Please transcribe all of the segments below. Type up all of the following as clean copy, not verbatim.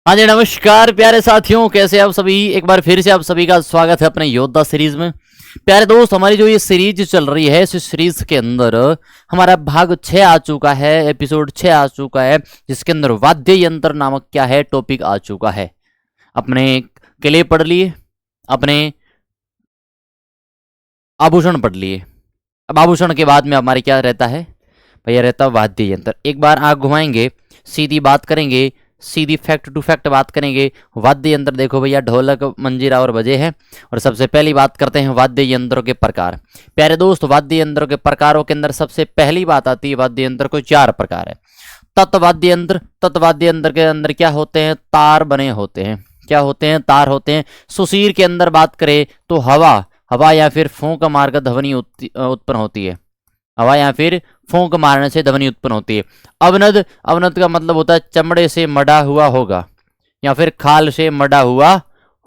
हाँ जी, नमस्कार प्यारे साथियों, कैसे आप सभी। एक बार फिर से आप सभी का स्वागत है अपने योद्धा सीरीज में। प्यारे दोस्त, हमारी जो ये सीरीज चल रही है, इस सीरीज के अंदर हमारा भाग 6 आ चुका है, एपिसोड 6 आ चुका है, जिसके अंदर वाद्य यंत्र नामक क्या है टॉपिक आ चुका है। अपने किले पढ़ लिए, अपने आभूषण पढ़ लिए। अब आभूषण के बाद में हमारे क्या रहता है भैया, रहता है वाद्य यंत्र। एक बार आंख घुमाएंगे, सीधी बात करेंगे, सीधी फैक्ट टू फैक्ट बात करेंगे। वाद्य यंत्र देखो भैया, ढोलक, मंजीरा और बजे हैं। और सबसे पहली बात करते हैं वाद्य यंत्रों के प्रकार। प्यारे दोस्त, वाद्य यंत्रों के प्रकारों के अंदर सबसे पहली बात आती है, वाद्य यंत्र को 4 प्रकार है। तत्वाद्य यंत्र, तत्वाद्य यंत्र के अंदर क्या होते हैं, तार बने होते हैं। क्या होते हैं, तार होते हैं। सुशीर के अंदर बात करें तो हवा हवा या फिर फूंक मारकर ध्वनि उत्पन्न होती है। हवा या फिर फूंक मारने से ध्वनि उत्पन्न होती है। अवनद, अवनद का मतलब होता है चमड़े से मढ़ा हुआ होगा या फिर खाल से मढ़ा हुआ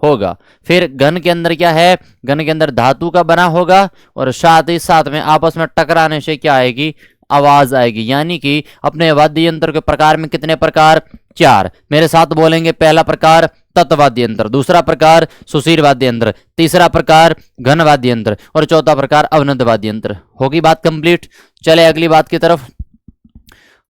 होगा। फिर घन के अंदर क्या है, घन के अंदर धातु का बना होगा और साथ ही साथ में आपस में टकराने से क्या आएगी, आवाज आएगी। यानी कि अपने वाद्य यंत्र के प्रकार में कितने प्रकार, 4। मेरे साथ बोलेंगे। पहला प्रकार तत्वाद्य यंत्र, दूसरा प्रकार सुशीर वाद्य यंत्र, तीसरा प्रकार घन वाद्य यंत्र और चौथा प्रकार अवनद वाद्य यंत्र। होगी बात कंप्लीट। चले अगली बात की तरफ।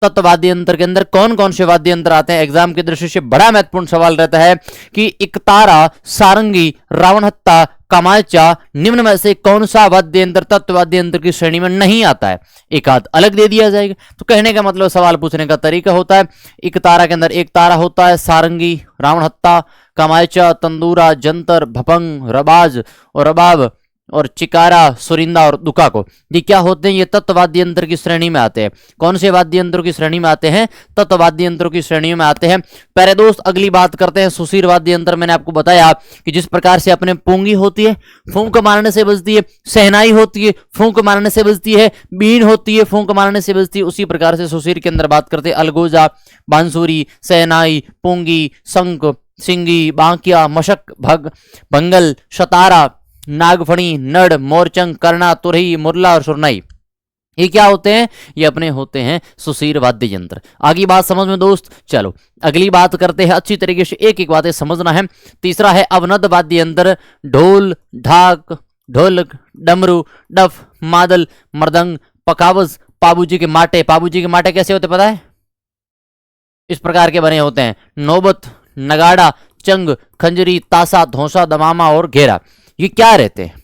तत्वाद्य यंत्र के अंदर कौन कौन से वाद्य यंत्र आते हैं, एग्जाम की दृष्टि से बड़ा महत्वपूर्ण सवाल रहता है कि एकतारा, सारंगी, रावणहत्ता, कमाचा, निम्न में से कौन सा वाद्य यंत्र तत्वाद्य यंत्र की श्रेणी में नहीं आता है। एक आध अलग दे दिया जाएगा। तो कहने का मतलब सवाल पूछने का तरीका होता है। एकतारा के अंदर एक तारा होता है, सारंगी, रावणहत्ता, कमाचा, तंदूरा, जंतर, भपंग, रबाज और रबाब और चिकारा, सुरिंदा और दुका को, ये क्या होते हैं, ये तत्वाद्य यंत्र की श्रेणी में आते हैं। कौन से वाद्य यंत्रों की श्रेणी में आते हैं, तत्वाद्य यंत्रों की श्रेणी में आते हैं। प्यारे दोस्त, अगली बात करते हैं सुशीर वाद्य यंत्र। मैंने आपको बताया कि जिस प्रकार से अपने पूंगी होती है, फूंक मारने से बजती है, सहनाई होती है, फूंक मारने से बजती है, बीन होती है, फूंक मारने से बजती है, उसी प्रकार से सुशीर के अंदर बात करते हैं अलगोजा, बांसुरी, सहनाई, पूंगी, शंख, सिंगी, बांकिया, मशक, भंगल, शतारा, नागफणी, नड़, मोरचंग, कर्णा, तुरही, मुरला और सुरनाई। ये क्या होते हैं, ये अपने होते हैं सुशीर वाद्य यंत्र। आगे बात समझ में दोस्त। चलो अगली बात करते हैं, अच्छी तरीके से एक एक बातें समझना है। तीसरा है अवनद वाद्य यंत्र। ढोल, ढाक, ढोलक, डमरू, डफ, मादल, मृदंग, पकावज, पाबूजी के माटे। पाबूजी के माटे कैसे होते पता है, इस प्रकार के बने होते हैं। नौबत, नगाड़ा, चंग, खंजरी, तासा, धौसा, दमामा और घेरा। ये क्या रहते हैं,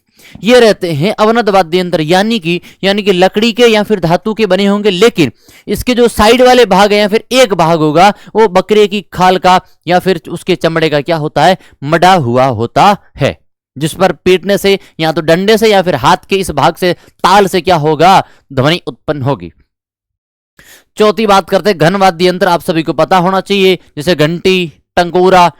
ये रहते हैं अवनद वाद्य यंत्र। यानी कि लकड़ी के या फिर धातु के बने होंगे, लेकिन इसके जो साइड वाले भाग है या फिर एक भाग होगा वो बकरे की खाल का या फिर उसके चमड़े का क्या होता है, मड़ा हुआ होता है, जिस पर पीटने से या तो डंडे से या फिर हाथ के इस भाग से, ताल से क्या होगा, ध्वनि उत्पन्न होगी। चौथी बात करते हैं घन वाद्य यंत्र। आप सभी को पता होना चाहिए, जैसे घंटी, टंकोरा,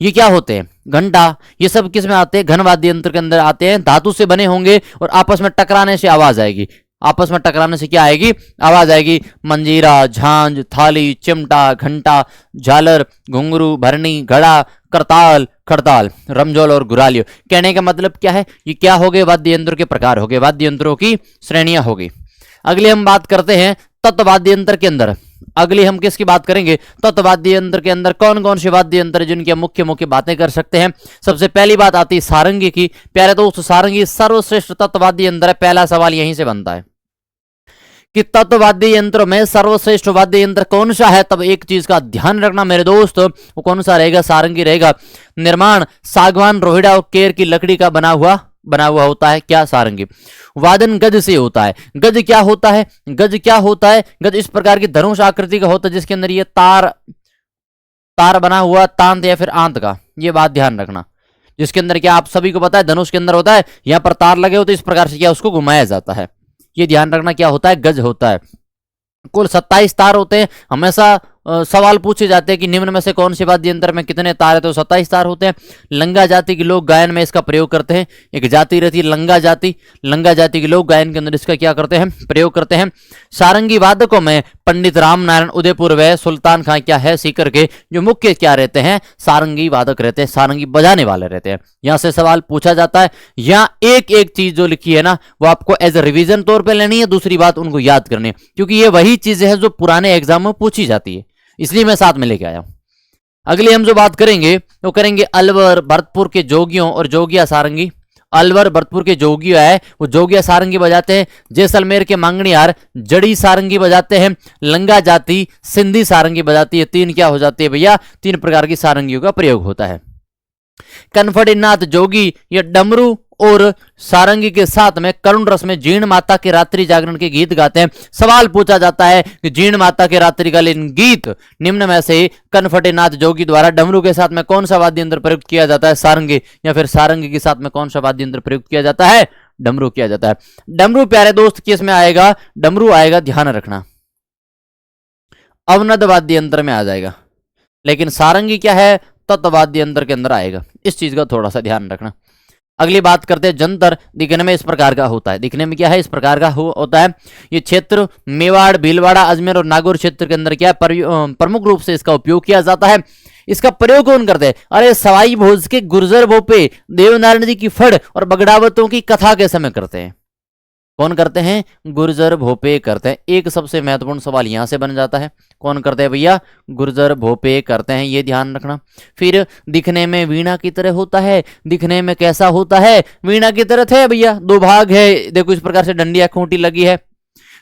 ये क्या होते हैं, घंटा, ये सब किस में आते हैं, घन वाद्य यंत्र के अंदर आते हैं। धातु से बने होंगे और आपस में टकराने से आवाज आएगी। आपस में टकराने से क्या आएगी, आवाज आएगी। मंजीरा, झांझ, थाली, चिमटा, घंटा, झालर, घुंघरू, भरनी, घड़ा, करताल, खड़ताल, रमझोल और गुरालियो। कहने का मतलब क्या है, ये क्या हो गए, वाद्य यंत्रों के प्रकार हो गए, वाद्य यंत्रों की श्रेणियां हो गई। अगले हम बात करते हैं तत्वाद्य यंत्र के अंदर। अगली हम किसकी बात करेंगे, तत्वाद्य यंत्र के अंदर कौन कौन से वाद्य यंत्र जिनकी मुख्य मुख्य बातें कर सकते हैं। सबसे पहली बात आती है सारंगी की। प्यारे दोस्त, सारंगी सर्वश्रेष्ठ तत्वाद्य यंत्र है। पहला सवाल यहीं से बनता है कि तत्वाद्य यंत्र में सर्वश्रेष्ठ वाद्य यंत्र कौन सा है। तब एक चीज का ध्यान रखना मेरे दोस्त, वो कौन सा रहेगा, सारंगी रहेगा। निर्माण सागवान, रोहिड़ा और केर की लकड़ी का बना हुआ होता है, क्या, सारंगी। वादन गज से होता है। गज क्या होता है, गज क्या होता है, गज इस प्रकार की धनुष आकृति का होता है, जिसके अंदर ये तार बना हुआ, तांत या फिर आंत का, ये बात ध्यान रखना। जिसके अंदर क्या, आप सभी को पता है, धनुष के अंदर होता है, यहां पर तार लगे होते, इस प्रकार से क्या उसको घुमाया जाता है, ये ध्यान रखना, क्या होता है, गज होता है। कुल 27 तार होते हैं। हमेशा सवाल पूछे जाते हैं कि निम्न में से कौन से वाद्य यंत्र में कितने तार है, तो 27 तार होते हैं। लंगा जाति के लोग गायन में इसका प्रयोग करते हैं। एक जाति रहती है लंगा जाति, लंगा जाति के लोग गायन के अंदर इसका क्या करते हैं, प्रयोग करते हैं। सारंगी वादकों में पंडित राम नारायण उदयपुर व सुल्तान खां क्या है सीकर के जो मुख्य क्या रहते हैं, सारंगी वादक रहते हैं, सारंगी बजाने वाले रहते हैं। यहां से सवाल पूछा जाता है। यहां एक एक चीज जो लिखी है ना, वो आपको एज ए रिवीजन तौर पर लेनी है। दूसरी बात उनको याद करनी है, क्योंकि ये वही चीजें हैं जो पुराने एग्जाम में पूछी जाती है, इसलिए मैं साथ में लेके आया हूं। अगली हम जो बात करेंगे वो करेंगे अलवर भरतपुर के जोगियों और जोगिया सारंगी। अलवर भरतपुर के जोगिया है वो जोगिया सारंगी बजाते हैं। जैसलमेर के मांगणियार जड़ी सारंगी बजाते हैं। लंगा जाति सिंधी सारंगी बजाती है। तीन क्या हो जाती है भैया, तीन प्रकार की सारंगियों का प्रयोग होता है। कनफड़ीनाथ जोगी ये डमरू और सारंगी के साथ में करुण रस में जीर्ण माता के रात्रि जागरण के गीत गाते हैं। सवाल पूछा जाता है कि जीर्ण माता के रात्रिकालीन गीत निम्न में से कनफड़ीनाथ जोगी द्वारा डमरू के साथ में कौन सा वाद्य यंत्र प्रयुक्त किया जाता है, सारंगी, या फिर सारंगी के साथ में कौन सा वाद्य यंत्र प्रयुक्त किया जाता है, डमरू किया जाता है। डमरू प्यारे दोस्त किस में आएगा, डमरू आएगा, ध्यान रखना, अवनद वाद्य यंत्र में आ जाएगा। लेकिन सारंगी क्या है, तत्वाद्य यंत्र के अंदर आएगा। इस चीज का थोड़ा सा ध्यान रखना। अगली बात करते हैं जंतर। दिखने में इस प्रकार का होता है, दिखने में क्या है, इस प्रकार का होता है। ये क्षेत्र मेवाड़, भीलवाड़ा, अजमेर और नागौर क्षेत्र के अंदर क्या है, प्रमुख रूप से इसका उपयोग किया जाता है। इसका प्रयोग कौन करते हैं, अरे सवाई भोज के गुर्जर भोपे देवनारायण जी की फड़ और बगड़ावतों की कथा के समय करते हैं। कौन करते हैं, गुर्जर भोपे करते हैं। एक सबसे महत्वपूर्ण सवाल यहां से बन जाता है, कौन करते हैं भैया, गुर्जर भोपे करते हैं, ये ध्यान रखना। फिर दिखने में वीणा की तरह होता है। दिखने में कैसा होता है, वीणा की तरह है भैया, दो भाग है, देखो इस प्रकार से डंडिया खूंटी लगी है।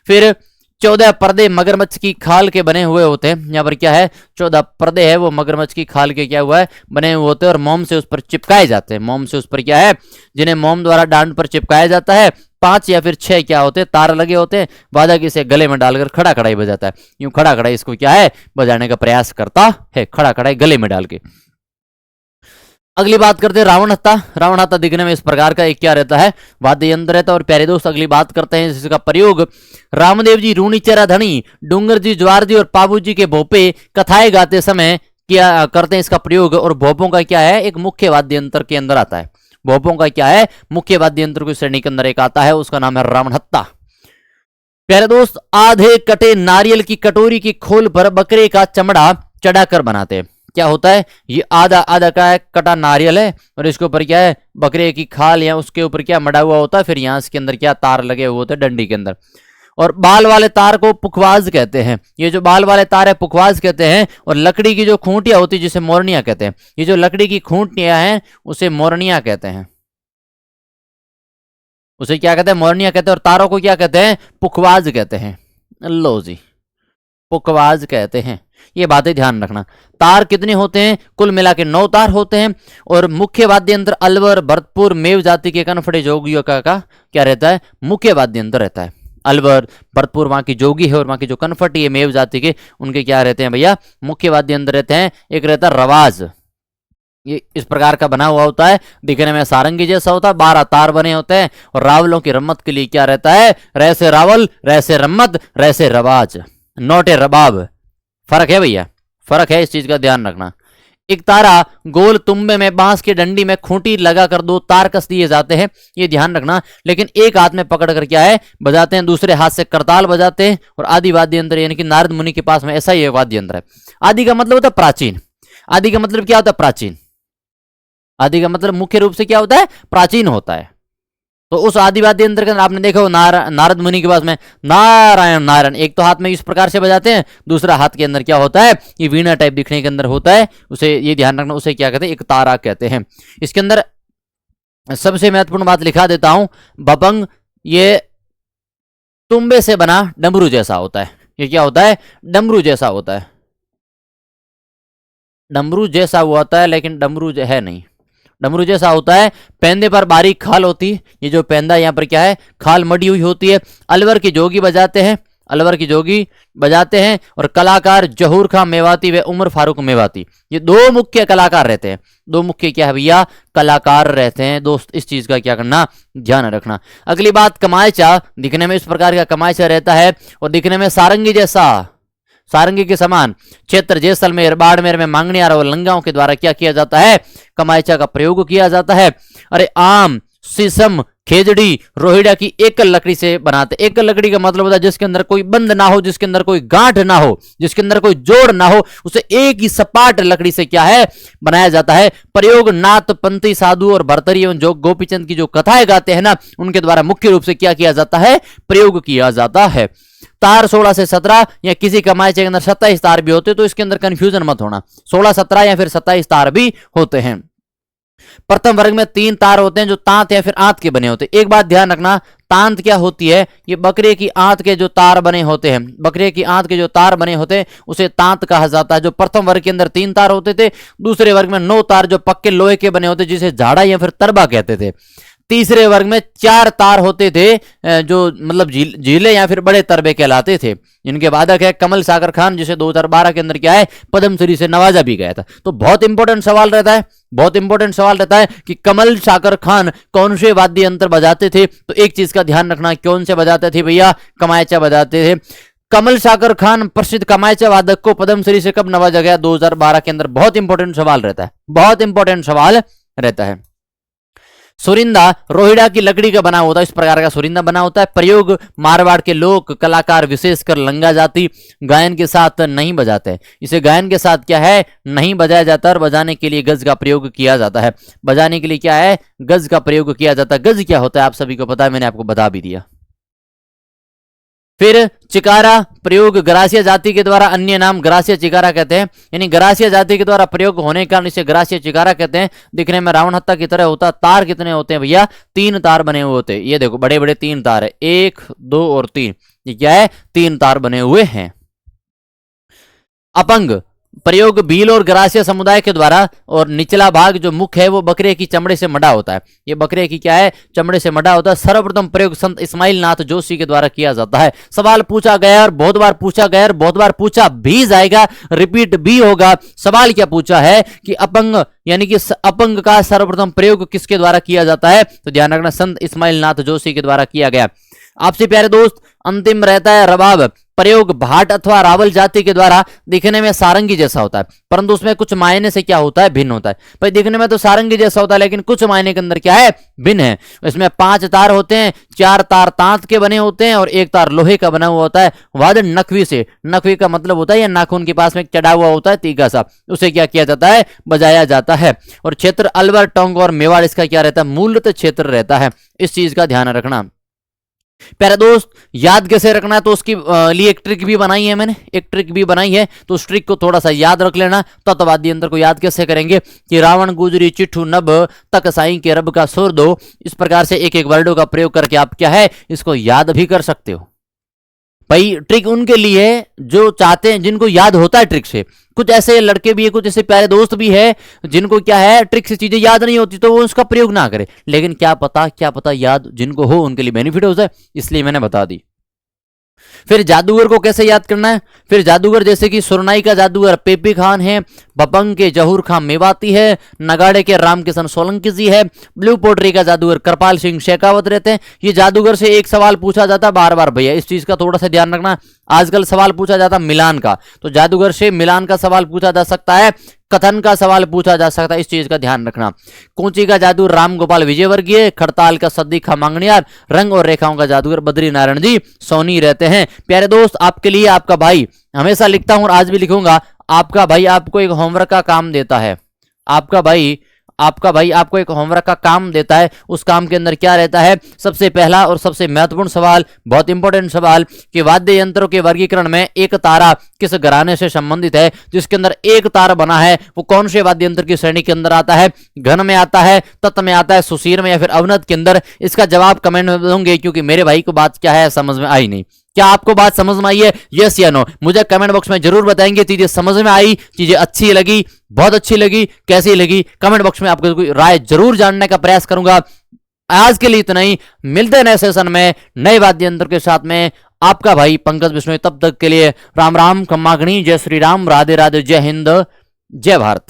फिर 14 पर्दे मगरमच्छ की खाल के बने हुए होते हैं। यहाँ पर क्या है, 14 पर्दे है वो मगरमच्छ की खाल के क्या हुआ है, बने हुए होते हैं और मोम से उस पर चिपकाए जाते हैं। मोम से उस पर क्या है, जिन्हें मोम द्वारा डांड पर चिपकाया जाता है। 5 या फिर 6 क्या होते हैं, तार लगे होते हैं। वादक इसे गले में डालकर खड़ा खड़ाई बजाता है। यूं खड़ा खड़ाई इसको क्या है, बजाने का प्रयास करता है, खड़ा खड़ाई गले में डाल के। अगली बात करते हैं रावण हत्ता। रावण हत्ता दिखने में इस प्रकार का एक क्या रहता है, वाद्य यंत्र रहता है। और प्यारे दोस्त अगली बात करते हैं जिसका प्रयोग रामदेव जी, रूणी चेरा धनी, डूंगर जी, ज्वार जी और पाबू जी के भोपे कथाएं गाते समय क्या करते हैं इसका प्रयोग। और भोपों का क्या है, एक मुख्य वाद्य यंत्र के अंदर आता है। भोपों का क्या है, मुख्य वाद्य यंत्र की श्रेणी के अंदर एक आता है, उसका नाम है रावण हत्ता। प्यारे दोस्त आधे कटे नारियल की कटोरी की खोल पर बकरे का चमड़ा चढ़ाकर बनाते हैं। क्या होता है, ये आधा आधा का कटा नारियल है और इसके ऊपर क्या है, बकरे की खाल या उसके ऊपर क्या मड़ा हुआ होता है। फिर यहां इसके अंदर क्या तार लगे हुए होते हैं डंडी के अंदर। और बाल वाले तार को पुखवाज कहते हैं। ये जो बाल वाले तार है पुखवाज कहते हैं। और लकड़ी की जो खूंटियां होती है जिसे मोरनियां कहते हैं। ये जो लकड़ी की खूंटियां हैं उसे मोरनियां कहते हैं, उसे क्या कहते हैं, मोरनियां कहते हैं। और तारों को क्या कहते हैं, पुखवाज कहते हैं। लो जी, पुखवाज कहते हैं। ये बातें ध्यान रखना। तार कितने होते हैं, कुल मिला के 9 तार होते हैं। और मुख्य वाद्य यंत्र अलवर, भरतपुर, मेव जाति के कनफड़े जोगियों का क्या रहता है, मुख्य वाद्य यंत्र रहता है। अलवर, भरतपुर वहां की जोगी है और वहां की जो कनफटी है मेव जाति के, उनके क्या रहते हैं भैया, मुख्य वाद्य यंत्र रहते हैं। एक रहता है रवाज, ये इस प्रकार का बना हुआ होता है, दिखने में सारंगी जैसा होता है। 12 तार बने होते हैं। और रावलों की रम्मत के लिए क्या रहता है, रैसे रावल, रैसे रम्मत, रैसे रवाज, नोटे रबाब। फर्क है भैया, फर्क है, इस चीज का ध्यान रखना। एक तारा गोल तुंबे में बांस की डंडी में खूंटी लगाकर 2 तार कस दिए जाते हैं, ये ध्यान रखना। लेकिन एक हाथ में पकड़कर क्या है, बजाते हैं, दूसरे हाथ से करताल बजाते हैं। और आदि वाद्य यंत्र यानी कि नारद मुनि के पास में ऐसा ही वाद्य यंत्र है। आदि का मतलब होता है प्राचीन। आदि का मतलब क्या होता है, प्राचीन। आदि का मतलब मुख्य रूप से क्या होता है, प्राचीन होता है। तो उस आदि वाद्य यंत्र के अंदर आपने देखा हो नारद मुनि के पास में नारायण नारायण, एक तो हाथ में इस प्रकार से बजाते हैं, दूसरा हाथ के अंदर क्या होता है, ये वीणा टाइप दिखने के अंदर होता है। उसे ये ध्यान रखना, उसे क्या कहते हैं, एक तारा कहते हैं। इसके अंदर सबसे महत्वपूर्ण बात लिखा देता हूं, बपंग ये तुम्बे से बना डमरू जैसा होता है। ये क्या होता है, डमरू जैसा होता है। डमरू जैसा हुआ होता है लेकिन डमरू है नहीं, डमरू जैसा होता है। पेंदे पर बारीक खाल होती है। ये जो पेंदा यहाँ पर क्या है, खाल मड़ी हुई होती है। अलवर की जोगी बजाते हैं, अलवर की जोगी बजाते हैं। और कलाकार जहूर खां मेवाती व उमर फारूक मेवाती, ये 2 मुख्य कलाकार रहते हैं। 2 मुख्य क्या है भैया, कलाकार रहते हैं। दोस्त इस चीज का क्या करना, ध्यान रखना। अगली बात, कमायचा। दिखने में इस प्रकार का कमायचा रहता है और दिखने में सारंगी जैसा, सारंगी के समान। क्षेत्र जैसलमेर, बाड़मेर में मांगणियार और लंगाओं के द्वारा क्या किया जाता है, कमायचा का प्रयोग किया जाता है। अरे आम, शीशम, खेजड़ी, रोहिड़ा की एकल लकड़ी से बनाते। एकल लकड़ी का मतलब होता है जिसके अंदर कोई बंद ना हो, जिसके अंदर कोई गांठ ना हो, जिसके अंदर कोई जोड़ ना हो, उसे एक ही सपाट लकड़ी से क्या है, बनाया जाता है। प्रयोग नाथ, पंथी, साधु और भरतरी एवं जो गोपीचंद की जो कथाएं गाते हैं ना, उनके द्वारा मुख्य रूप से क्या किया जाता है, प्रयोग किया जाता है। तार 16 से 17 या किसी कमाइचे के अंदर 27 तार भी होते, तो इसके अंदर कंफ्यूजन मत होना, 16, 17 या फिर 27 तार भी होते हैं। प्रथम वर्ग में 3 तार होते हैं जो तांत या फिर आंत के बने होते हैं। एक बात ध्यान रखना, तांत क्या होती है, ये बकरे की आंत के जो तार बने होते हैं, बकरे की आंत के जो तार बने होते हैं उसे तांत कहा जाता है। जो प्रथम वर्ग के अंदर 3 तार होते थे, दूसरे वर्ग में 9 तार जो पक्के लोहे के बने होते जिसे झाड़ा या फिर तरबा कहते थे। तीसरे वर्ग में 4 तार होते थे जो मतलब झीले या फिर बड़े तरबे कहलाते थे। इनके वादक है कमल सागर खान, जिसे 2012 के अंदर क्या है पद्मश्री से नवाजा भी गया था। तो बहुत इंपॉर्टेंट सवाल रहता है, बहुत इंपॉर्टेंट सवाल रहता है कि कमल सागर खान कौन से वाद्य यंत्र बजाते थे। तो एक चीज का ध्यान रखना, कौन से बजाते थे भैया, कमायचा बजाते थे। कमल सागर खान प्रसिद्ध कमायचा वादक को पद्मश्री से कब नवाजा गया, 2012 के अंदर। बहुत इंपॉर्टेंट सवाल रहता है, बहुत इंपॉर्टेंट सवाल रहता है। सुरिंदा रोहिड़ा की लकड़ी का बना होता है, इस प्रकार का सुरिंदा बना होता है। प्रयोग मारवाड़ के लोक कलाकार विशेषकर लंगा जाति गायन के साथ नहीं बजाते हैं। इसे गायन के साथ क्या है नहीं बजाया जाता, और बजाने के लिए गज का प्रयोग किया जाता है। बजाने के लिए क्या है, गज का प्रयोग किया जाता है। गज क्या होता है आप सभी को पता है, मैंने आपको बता भी दिया। फिर चिकारा प्रयोग गरासिया जाति के द्वारा, अन्य नाम गरासिया चिकारा कहते हैं, यानी गरासिया जाति के द्वारा प्रयोग होने के कारण इसे गरासिया चिकारा कहते हैं। दिखने में रावण हत्था की तरह होता। तार कितने होते हैं भैया, 3 तार बने हुए होते हैं। ये देखो बड़े बड़े 3 तार है, 1, 2 और 3। ये क्या है, 3 तार बने हुए हैं। अपंग प्रयोग भील और गरासिया समुदाय के द्वारा, और निचला भाग जो मुख है वो बकरे की चमड़े से मढ़ा होता है। ये बकरे की क्या है, चमड़े से मढ़ा होता है। सर्वप्रथम प्रयोग संत इस्माइल नाथ जोशी के द्वारा किया जाता है। सवाल पूछा गया और बहुत बार पूछा गया और बहुत बार पूछा भी जाएगा, रिपीट भी होगा। सवाल क्या पूछा है कि अपंग यानी कि अपंग का सर्वप्रथम प्रयोग किसके द्वारा किया जाता है, तो ध्यान रखना संत इस्माइल नाथ जोशी के द्वारा किया गया। आपसे प्यारे दोस्त अंतिम रहता है रबाब। प्रयोग भाट अथवा रावल जाति के द्वारा, दिखने में सारंगी जैसा होता है परंतु उसमें कुछ मायने से क्या होता है, भिन्न होता है। भाई दिखने में तो सारंगी जैसा होता है लेकिन कुछ मायने के अंदर क्या है, भिन्न है। इसमें 5 तार होते हैं, 4 तार तांत के बने होते हैं और 1 तार लोहे का बना हुआ होता है। वाद्य नखवी से, नखवी का मतलब होता है या नाखून के पास में चढ़ा हुआ होता है तीखा सा, उसे क्या किया जाता है, बजाया जाता है। और क्षेत्र अलवर टोंग और मेवाड़ इसका क्या रहता है, मूलतः क्षेत्र रहता है। इस चीज का ध्यान रखना। प्यारे दोस्त याद कैसे रखना है, तो उसकी लिए एक ट्रिक भी बनाई है मैंने, एक ट्रिक भी बनाई है, तो उस ट्रिक को थोड़ा सा याद रख लेना। तत्वादी अंतर को याद कैसे करेंगे कि रावण गुजरी चिट्ठू नभ तक साईं के रब का सुर दो। इस प्रकार से एक एक वर्डों का प्रयोग करके आप क्या है इसको याद भी कर सकते हो। भाई ट्रिक उनके लिए जो चाहते हैं, जिनको याद होता है ट्रिक से। कुछ ऐसे लड़के भी है, कुछ ऐसे प्यारे दोस्त भी है जिनको क्या है ट्रिक से चीजें याद नहीं होती, तो वो उसका प्रयोग ना करे। लेकिन क्या पता याद जिनको हो उनके लिए बेनिफिट हो जाए, इसलिए मैंने बता दी। फिर जादूगर को कैसे याद करना है, फिर जादूगर जैसे कि सुरनाई का जादूगर पेपी खान है, बपंग के जहूर खान मेवाती है, नगाड़े के रामकिशन सोलंकी जी है, ब्लू पोट्री का जादूगर कृपाल सिंह शेखावत रहते हैं। ये जादूगर से एक सवाल पूछा जाता बार बार, भैया इस चीज का थोड़ा सा ध्यान रखना। आजकल सवाल पूछा जाता मिलान का, तो जादूगर से मिलान का सवाल पूछा जा सकता है, कथन का सवाल पूछा जा सकता है, इस चीज का ध्यान रखना। कुंची का जादू राम गोपाल विजयवर्गीय, खड़ताल का सद्दी मांगनियार, रंग और रेखाओं का जादूगर बद्री नारायण जी सोनी रहते हैं। प्यारे दोस्त आपके लिए आपका भाई हमेशा लिखता हूं और आज भी लिखूंगा, आपका भाई आपको एक होमवर्क का काम देता है। आपका भाई आपको एक होमवर्क का काम देता है। उस काम के अंदर क्या रहता है, सबसे पहला और सबसे महत्वपूर्ण सवाल, बहुत इंपॉर्टेंट सवाल कि वाद्य यंत्रों के वर्गीकरण में एक तारा किस घराने से संबंधित है। जिसके अंदर एक तार बना है वो कौन से वाद्य यंत्र की श्रेणी के अंदर आता है, घन में आता है, तत्व में आता है, सुशीर में या फिर अवनत के अंदर। इसका जवाब कमेंट में दूंगे क्योंकि मेरे भाई को बात क्या है समझ में आई नहीं। क्या आपको बात समझ में आई है, यस या नो, मुझे कमेंट बॉक्स में जरूर बताएंगे। चीजें समझ में आई, चीजें अच्छी लगी, बहुत अच्छी लगी, कैसी लगी, कमेंट बॉक्स में आपको कोई राय जरूर जानने का प्रयास करूंगा। आज के लिए इतना ही, मिलते हैं नए सेशन में नए वाद्य यंत्र के साथ में। आपका भाई पंकज बिश्नोई, तब तक के लिए राम राम, खम्मागणी, जय श्री राम, राधे राधे, जय हिंद, जय भारत।